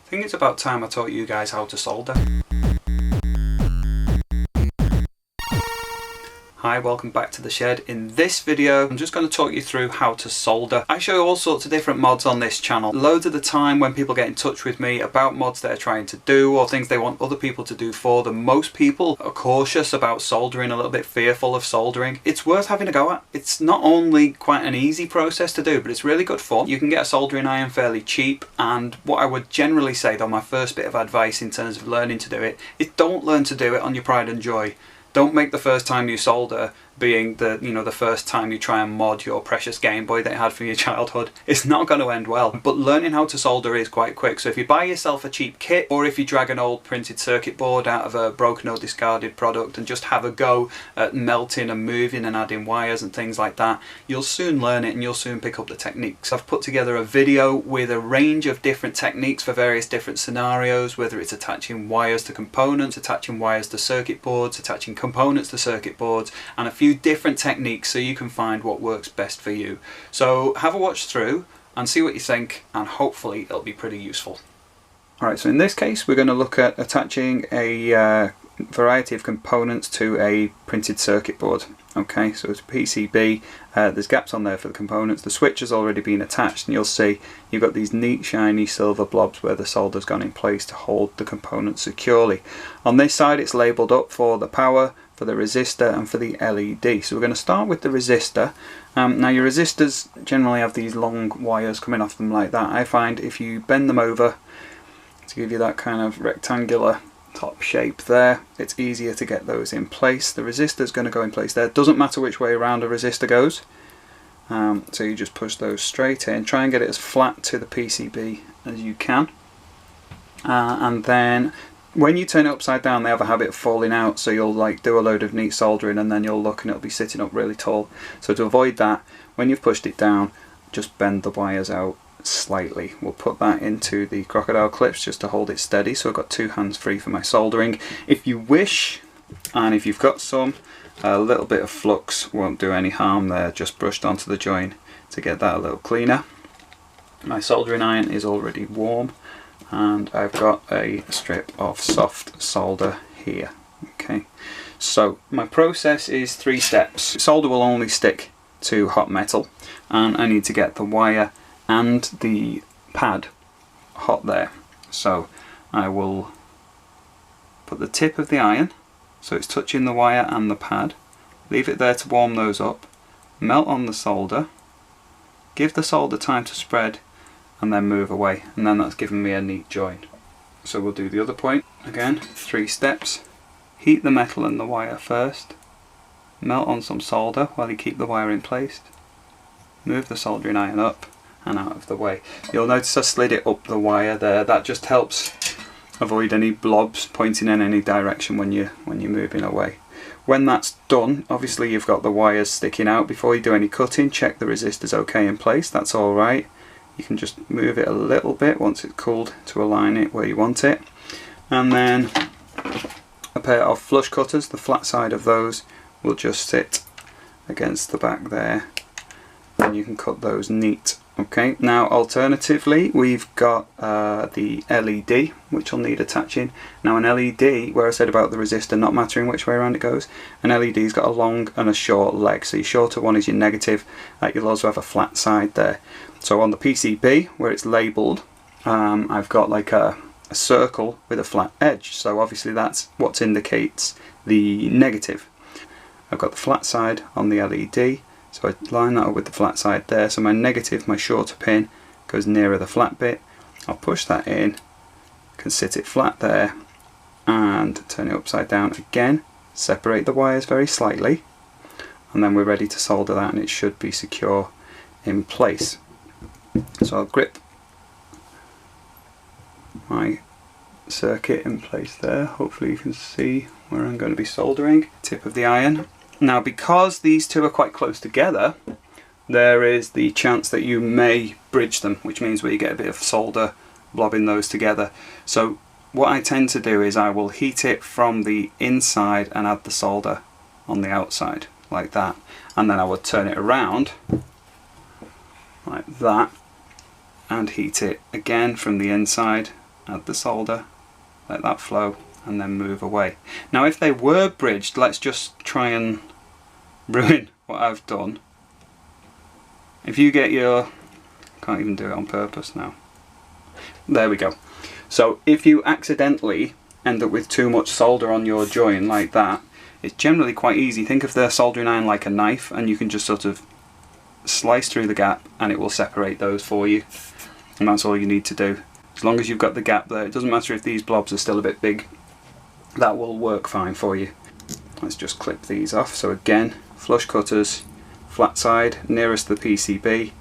I think it's about time I taught you guys how to solder. Hi, welcome back to the shed. In this video, I'm just going to talk you through how to solder. I show all sorts of different mods on this channel. Loads of the time when people get in touch with me about mods they're trying to do or things they want other people to do for them, most people are cautious about soldering, a little bit fearful of soldering. It's worth having a go at. It's not only quite an easy process to do, but it's really good fun. You can get a soldering iron fairly cheap, and what I would generally say, though, my first bit of advice in terms of learning to do it, is don't learn to do it on your pride and joy. Don't make the first time you solder being the first time you try and mod your precious Game Boy that you had from your childhood. It's not going to end well. But learning how to solder is quite quick. So if you buy yourself a cheap kit, or if you drag an old printed circuit board out of a broken or discarded product and just have a go at melting and moving and adding wires and things like that, you'll soon learn it and you'll soon pick up the techniques. I've put together a video with a range of different techniques for various different scenarios, whether it's attaching wires to components, attaching wires to circuit boards, attaching components to circuit boards, and a few different techniques so you can find what works best for you. So have a watch through and see what you think, and hopefully it'll be pretty useful. Alright, so in this case we're going to look at attaching a variety of components to a printed circuit board. Okay, so it's a PCB, there's gaps on there for the components, the switch has already been attached, and you'll see you've got these neat shiny silver blobs where the solder's gone in place to hold the components securely. On this side it's labelled up for the power, for the resistor and for the LED. So we're going to start with the resistor. Now your resistors generally have these long wires coming off them like that. I find if you bend them over to give you that kind of rectangular top shape there, it's easier to get those in place. The resistor is going to go in place there. It doesn't matter which way around a resistor goes. So you just push those straight in. Try and get it as flat to the PCB as you can. And then when you turn it upside down, they have a habit of falling out, so you'll like do a load of neat soldering and then you'll look and it'll be sitting up really tall. So to avoid that, when you've pushed it down, just bend the wires out slightly. We'll put that into the crocodile clips just to hold it steady, so I've got two hands free for my soldering. If you wish, and if you've got some, a little bit of flux won't do any harm there, just brushed onto the joint to get that a little cleaner. My soldering iron is already warm, and I've got a strip of soft solder here. Okay, so my process is 3 steps. Solder will only stick to hot metal, and I need to get the wire and the pad hot there. So I will put the tip of the iron so it's touching the wire and the pad, leave it there to warm those up, melt on the solder, give the solder time to spread, and then move away, and then that's given me a neat joint. So we'll do the other point again, 3 steps. Heat the metal and the wire first, melt on some solder while you keep the wire in place, move the soldering iron up and out of the way. You'll notice I slid it up the wire there. That just helps avoid any blobs pointing in any direction when you're moving away. When that's done, obviously you've got the wires sticking out. Before you do any cutting, check the resistor's okay in place. That's all right. You can just move it a little bit once it's cooled to align it where you want it. And then a pair of flush cutters, the flat side of those will just sit against the back there, and you can cut those neat. Okay, now alternatively we've got the LED, which will need attaching. Now an LED, where I said about the resistor not mattering which way around it goes, an LED's got a long and a short leg. So your shorter one is your negative, you'll also have a flat side there. So on the PCB where it's labelled, I've got like a circle with a flat edge, so obviously that's what indicates the negative. I've got the flat side on the LED, so I line that up with the flat side there, so my negative, my shorter pin, goes nearer the flat bit. I'll push that in, can sit it flat there, and turn it upside down again, separate the wires very slightly, and then we're ready to solder that, and it should be secure in place. So I'll grip my circuit in place there. Hopefully you can see where I'm going to be soldering. Tip of the iron. Now because these two are quite close together, there is the chance that you may bridge them, which means where you get a bit of solder blobbing those together. So what I tend to do is I will heat it from the inside and add the solder on the outside like that, and then I would turn it around like that and heat it again from the inside add the solder, let that flow, and then move away. Now if they were bridged, let's just try and ruin what I've done. If you get your, can't even do it on purpose now. There we go. So if you accidentally end up with too much solder on your joint like that, it's generally quite easy. Think of the soldering iron like a knife, and you can just sort of slice through the gap and it will separate those for you. And that's all you need to do. As long as you've got the gap there, it doesn't matter if these blobs are still a bit big, that will work fine for you. Let's just clip these off. So again, flush cutters, flat side, nearest the PCB.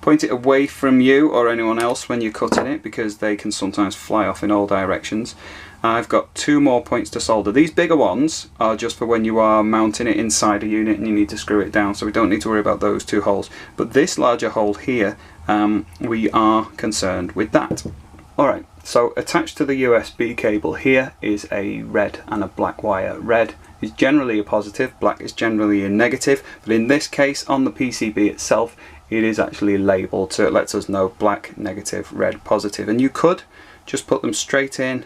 Point it away from you or anyone else when you're cutting it, because they can sometimes fly off in all directions. I've got 2 more points to solder. These bigger ones are just for when you are mounting it inside a unit and you need to screw it down, so we don't need to worry about those 2 holes. But this larger hole here, we are concerned with that. Alright, so attached to the USB cable here is a red and a black wire. Red is generally a positive, black is generally a negative, but in this case on the PCB itself it is actually labelled, so it lets us know black negative, red positive. And you could just put them straight in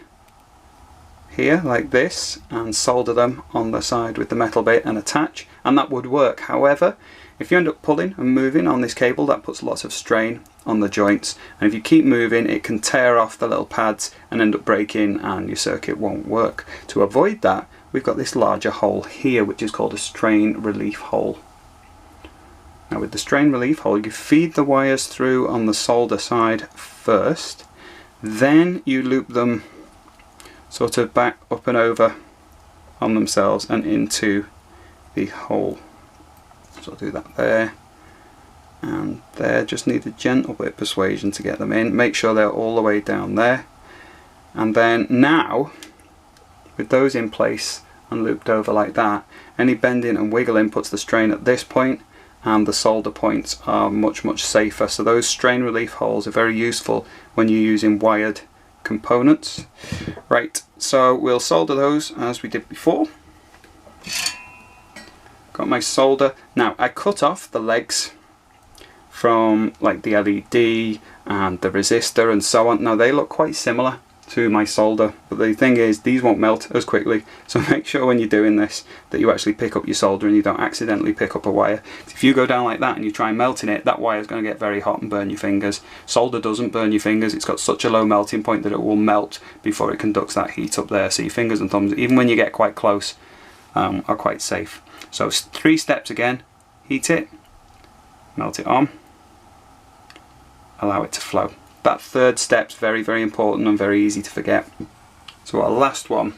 here like this and solder them on the side with the metal bit and attach, and that would work. However, if you end up pulling and moving on this cable, that puts lots of strain on the joints, and if you keep moving it can tear off the little pads and end up breaking and your circuit won't work. To avoid that, we've got this larger hole here which is called a strain relief hole. Now with the strain relief hole, you feed the wires through on the solder side first, then you loop them sort of back up and over on themselves and into the hole. So I'll do that there and there. Just need a gentle bit of persuasion to get them in. Make sure they're all the way down there. And then now, with those in place and looped over like that, any bending and wiggling puts the strain at this point, and the solder points are much safer. So those strain relief holes are very useful when you're using wired components. Right, so we'll solder those as we did before. Got my solder. Now I cut off the legs from like the LED and the resistor and so on. Now they look quite similar to my solder, but the thing is these won't melt as quickly, so make sure when you're doing this that you actually pick up your solder and you don't accidentally pick up a wire. If you go down like that and you try melting it, that wire is going to get very hot and burn your fingers. Solder doesn't burn your fingers, it's got such a low melting point that it will melt before it conducts that heat up there, so your fingers and thumbs, even when you get quite close, are quite safe. So 3 steps again: heat it, melt it on, allow it to flow. That 3rd step's very important and very easy to forget. So our last one,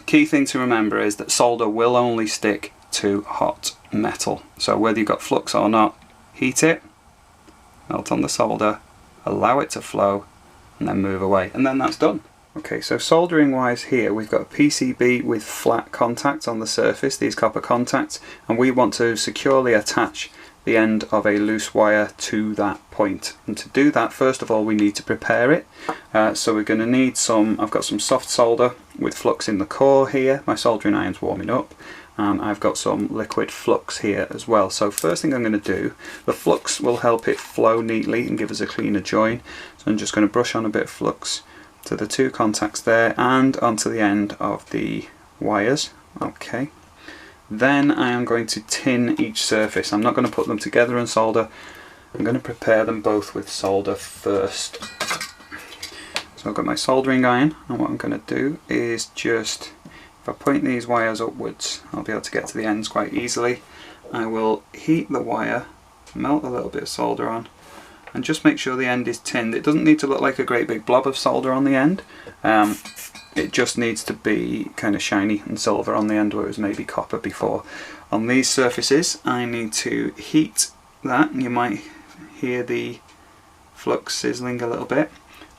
key thing to remember is that solder will only stick to hot metal. So whether you've got flux or not, heat it, melt on the solder, allow it to flow, and then move away, and then that's done. Okay, so soldering wise here we've got a PCB with flat contacts on the surface, these copper contacts, and we want to securely attach the end of a loose wire to that point. And to do that, first of all we need to prepare it. So we're going to need some, I've got some soft solder with flux in the core here, my soldering iron's warming up, and I've got some liquid flux here as well. So first thing I'm going to do, the flux will help it flow neatly and give us a cleaner join, so I'm just going to brush on a bit of flux to the 2 contacts there and onto the end of the wires. Okay. Then I am going to tin each surface. I'm not going to put them together and solder. I'm going to prepare them both with solder first. So I've got my soldering iron, and what I'm going to do is just, if I point these wires upwards, I'll be able to get to the ends quite easily. I will heat the wire, melt a little bit of solder on, and just make sure the end is tinned. It doesn't need to look like a great big blob of solder on the end. It just needs to be kind of shiny and silver on the end where it was maybe copper before. On these surfaces I need to heat that, and you might hear the flux sizzling a little bit,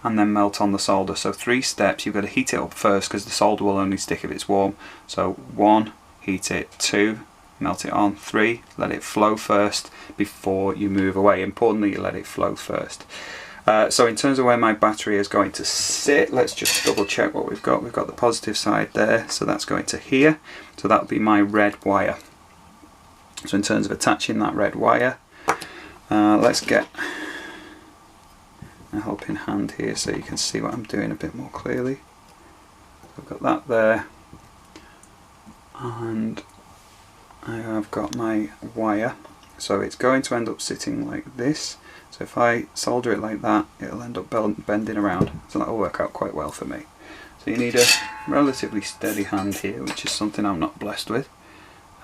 and then melt on the solder. So 3 steps, you've got to heat it up first because the solder will only stick if it's warm. So 1, heat it, 2, melt it on, 3, let it flow first before you move away. Importantly, you let it flow first. So in terms of where my battery is going to sit, let's just double check what we've got. We've got the positive side there, so that's going to here. So that'll be my red wire. So in terms of attaching that red wire, let's get a helping hand here so you can see what I'm doing a bit more clearly. I've got that there, and I have got my wire, so it's going to end up sitting like this. So if I solder it like that, it'll end up bending around, so that'll work out quite well for me. So you need a relatively steady hand here, which is something I'm not blessed with.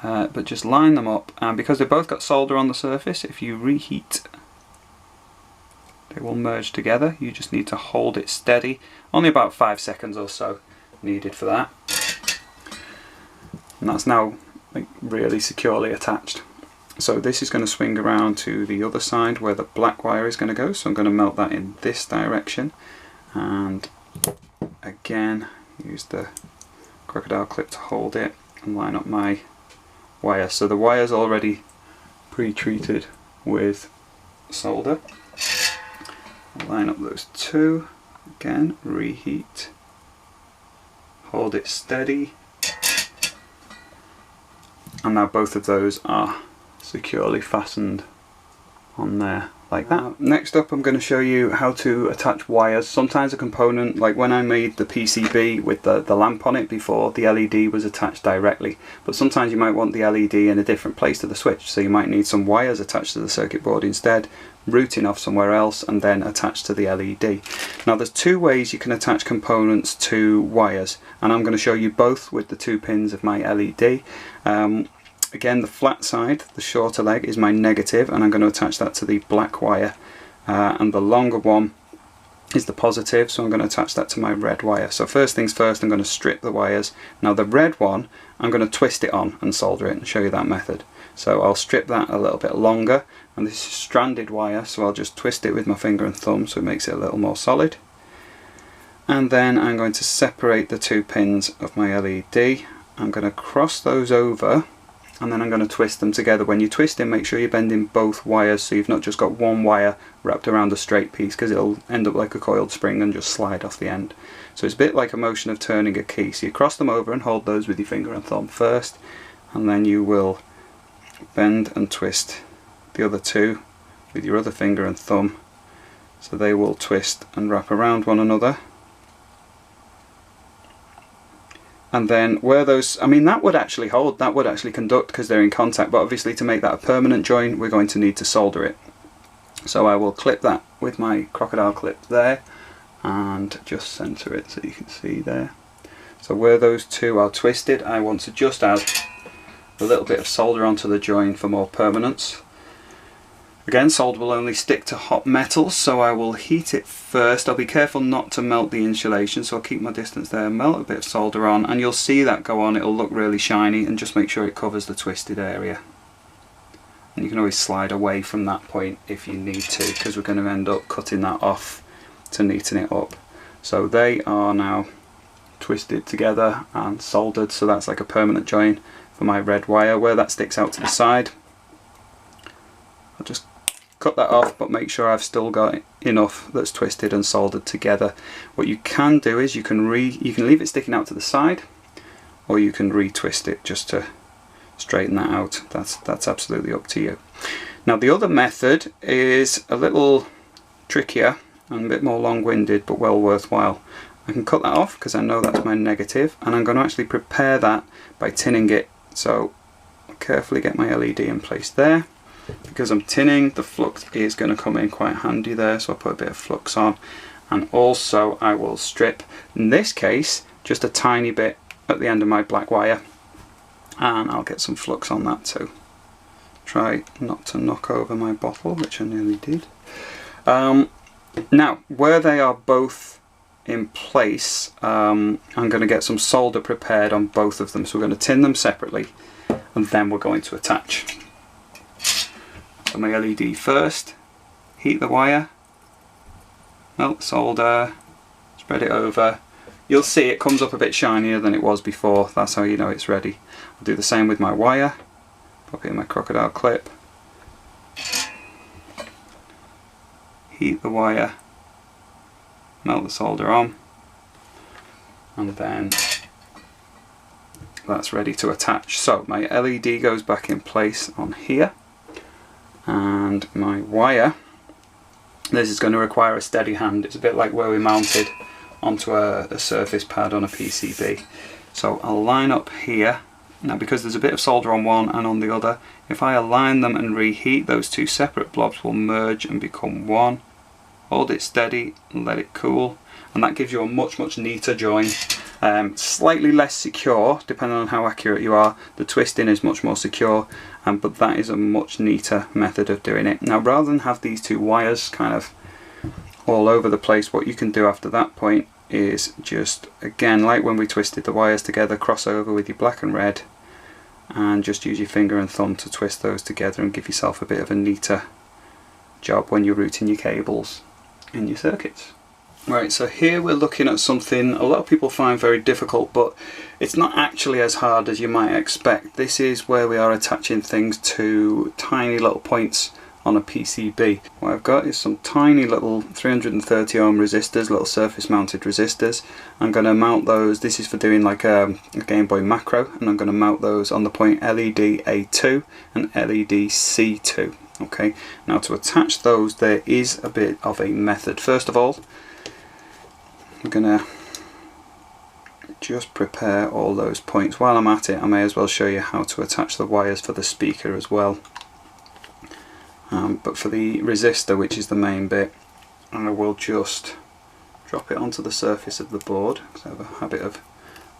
But just line them up, and because they've both got solder on the surface, if you reheat, they will merge together. You just need to hold it steady. Only about 5 seconds or so needed for that. And that's now like really securely attached. So this is going to swing around to the other side where the black wire is going to go. So I'm going to melt that in this direction, and again use the crocodile clip to hold it and line up my wire. So the wire is already pre-treated with solder. I'll line up those two, again reheat, hold it steady, and now both of those are securely fastened on there like that. Next up, I'm going to show you how to attach wires. Sometimes a component, like when I made the PCB with the lamp on it before, the LED was attached directly, but sometimes you might want the LED in a different place to the switch, so you might need some wires attached to the circuit board instead, routing off somewhere else and then attached to the LED. Now there's two ways you can attach components to wires, and I'm going to show you both with the 2 pins of my LED. Again, the flat side, the shorter leg, is my negative, and I'm going to attach that to the black wire, and the longer one is the positive, so I'm going to attach that to my red wire. So first things first, I'm going to strip the wires. Now the red one, I'm going to twist it on and solder it and show you that method. So I'll strip that a little bit longer, and this is stranded wire, so I'll just twist it with my finger and thumb so it makes it a little more solid. And then I'm going to separate the 2 pins of my LED. I'm going to cross those over, and then I'm going to twist them together. When you twist them, make sure you're bending both wires so you've not just got one wire wrapped around a straight piece, because it'll end up like a coiled spring and just slide off the end. So it's a bit like a motion of turning a key. So you cross them over and hold those with your finger and thumb first, and then you will bend and twist the other 2 with your other finger and thumb, so they will twist and wrap around one another. And then where those, I mean, that would actually hold, that would actually conduct because they're in contact, but obviously to make that a permanent join, we're going to need to solder it. So I will clip that with my crocodile clip there and just center it so you can see there. So where those 2 are twisted, I want to just add a little bit of solder onto the join for more permanence. Again, solder will only stick to hot metal, so I will heat it first. I'll be careful not to melt the insulation, so I'll keep my distance there, melt a bit of solder on, and you'll see that go on. It'll look really shiny, and just make sure it covers the twisted area. And you can always slide away from that point if you need to, because we're going to end up cutting that off to neaten it up. So they are now twisted together and soldered, so that's like a permanent join for my red wire. Where that sticks out to the side, I'll just cut that off, but make sure I've still got enough that's twisted and soldered together. What you can do is you can leave it sticking out to the side, or you can retwist it just to straighten that out. That's absolutely up to you. Now the other method is a little trickier and a bit more long-winded, but well worthwhile. I can cut that off because I know that's my negative, and I'm going to actually prepare that by tinning it. So I'll carefully get my LED in place there. Because I'm tinning, the flux is going to come in quite handy there, so I'll put a bit of flux on, and also I will strip, in this case, just a tiny bit at the end of my black wire, and I'll get some flux on that too. Try not to knock over my bottle, which I nearly did. Now, where they are both in place, I'm going to get some solder prepared on both of them, so we're going to tin them separately, and then we're going to attach. So my LED first, heat the wire, melt the solder, spread it over. You'll see it comes up a bit shinier than it was before. That's how you know it's ready. I'll do the same with my wire, pop it in my crocodile clip, heat the wire, melt the solder on, and then that's ready to attach. So my LED goes back in place on here, and my wire This is going to require a steady hand. It's a bit like where we mounted onto a surface pad on a PCB. So I'll line up here. Now because there's a bit of solder on one and on the other, if I align them and reheat, those two separate blobs will merge and become one. Hold it steady and let it cool, and that gives you a much neater join. Slightly less secure depending on how accurate you are. The twisting is much more secure, but that is a much neater method of doing it. Now rather than have these two wires kind of all over the place, what you can do after that point is just, again, like when we twisted the wires together, cross over with your black and red and just use your finger and thumb to twist those together and give yourself a bit of a neater job when you're routing your cables in your circuits. Right, so here we're looking at something a lot of people find very difficult, but it's not actually as hard as you might expect. This is where we are attaching things to tiny little points on a PCB. What I've got is some tiny little 330 ohm resistors, little surface mounted resistors. I'm going to mount those. This is for doing like a Game Boy macro, and I'm going to mount those on the point LED A2 and LED C2. Okay, now to attach those there is a bit of a method. First of all, I'm going to just prepare all those points. While I'm at it, I may as well show you how to attach the wires for the speaker as well. But for the resistor, which is the main bit, I will just drop it onto the surface of the board, because I have a habit of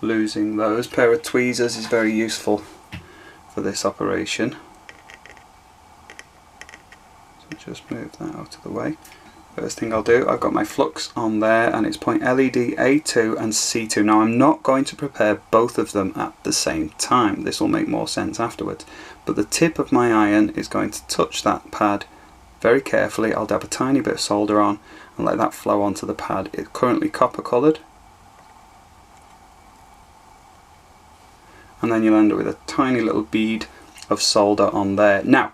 losing those. A pair of tweezers is very useful for this operation. So just move that out of the way. First thing I'll do, I've got my flux on there and it's point LED A2 and C2. Now I'm not going to prepare both of them at the same time. This will make more sense afterwards. But the tip of my iron is going to touch that pad very carefully. I'll dab a tiny bit of solder on and let that flow onto the pad. It's currently copper coloured. And then you'll end up with a tiny little bead of solder on there. Now,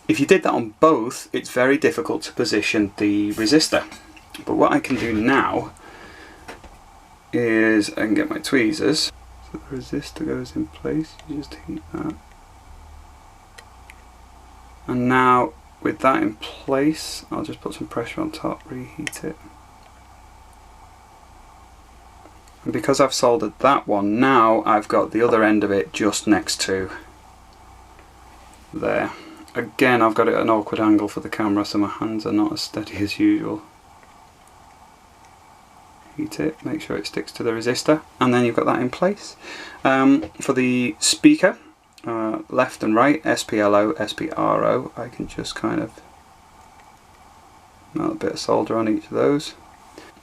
if you did that on both, it's very difficult to position the resistor. But what I can do now is I can get my tweezers. So the resistor goes in place, you just heat that. And now with that in place, I'll just put some pressure on top, reheat it. And because I've soldered that one, now I've got the other end of it just next to there. Again, I've got it at an awkward angle for the camera, so my hands are not as steady as usual. Heat it, make sure it sticks to the resistor, and then you've got that in place. For the speaker, left and right, SPLO, SPRO, I can just kind of melt a bit of solder on each of those.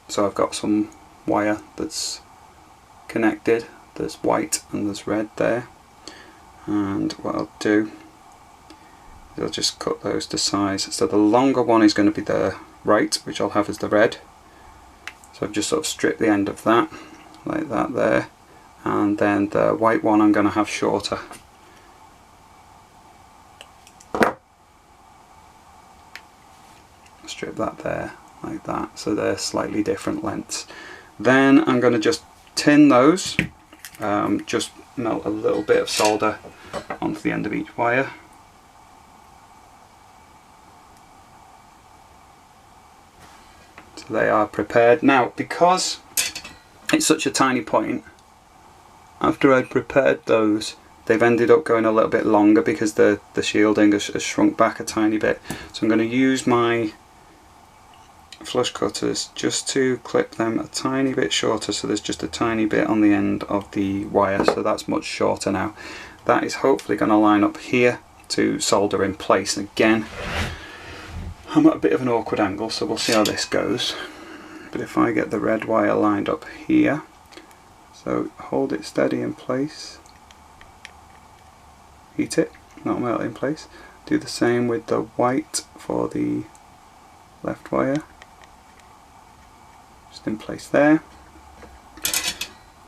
So I've got some wire that's connected, there's white and there's red there. And what I'll do, I'll just cut those to size. So the longer one is going to be the right, which I'll have as the red. So I've just sort of stripped the end of that, like that there. And then the white one I'm going to have shorter. Strip that there, like that. So they're slightly different lengths. Then I'm going to just tin those. Just melt a little bit of solder onto the end of each wire. They are prepared. Now, because it's such a tiny point, after I'd prepared those, they've ended up going a little bit longer because the shielding has shrunk back a tiny bit. So I'm going to use my flush cutters just to clip them a tiny bit shorter, so there's just a tiny bit on the end of the wire, so that's much shorter now. That is hopefully going to line up here to solder in place. Again, I'm at a bit of an awkward angle, so we'll see how this goes. But if I get the red wire lined up here, so hold it steady in place, heat it, not melt in place. Do the same with the white for the left wire, just in place there.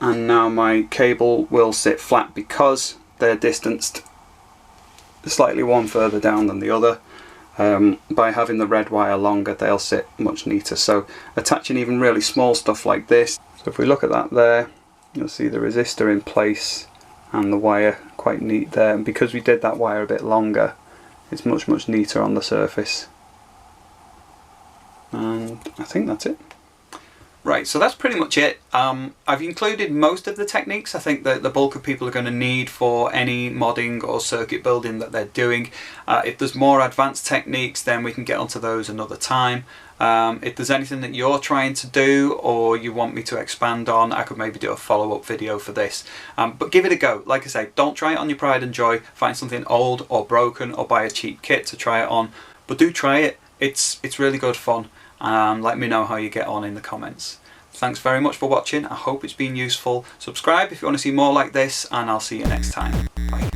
And now my cable will sit flat because they're distanced slightly one further down than the other. By having the red wire longer, they'll sit much neater. So attaching even really small stuff like this, so if we look at that there, you'll see the resistor in place and the wire quite neat there, and because we did that wire a bit longer, it's much neater on the surface. And I think that's it. Right, so that's pretty much it. I've included most of the techniques I think that the bulk of people are going to need for any modding or circuit building that they're doing. If there's more advanced techniques, then we can get onto those another time. If there's anything that you're trying to do or you want me to expand on, I could maybe do a follow-up video for this. But give it a go. Like I say, don't try it on your pride and joy. Find something old or broken or buy a cheap kit to try it on. But do try it. It's really good fun. Let me know how you get on in the comments. Thanks very much for watching. I hope it's been useful. Subscribe if you want to see more like this, and I'll see you next time. Bye.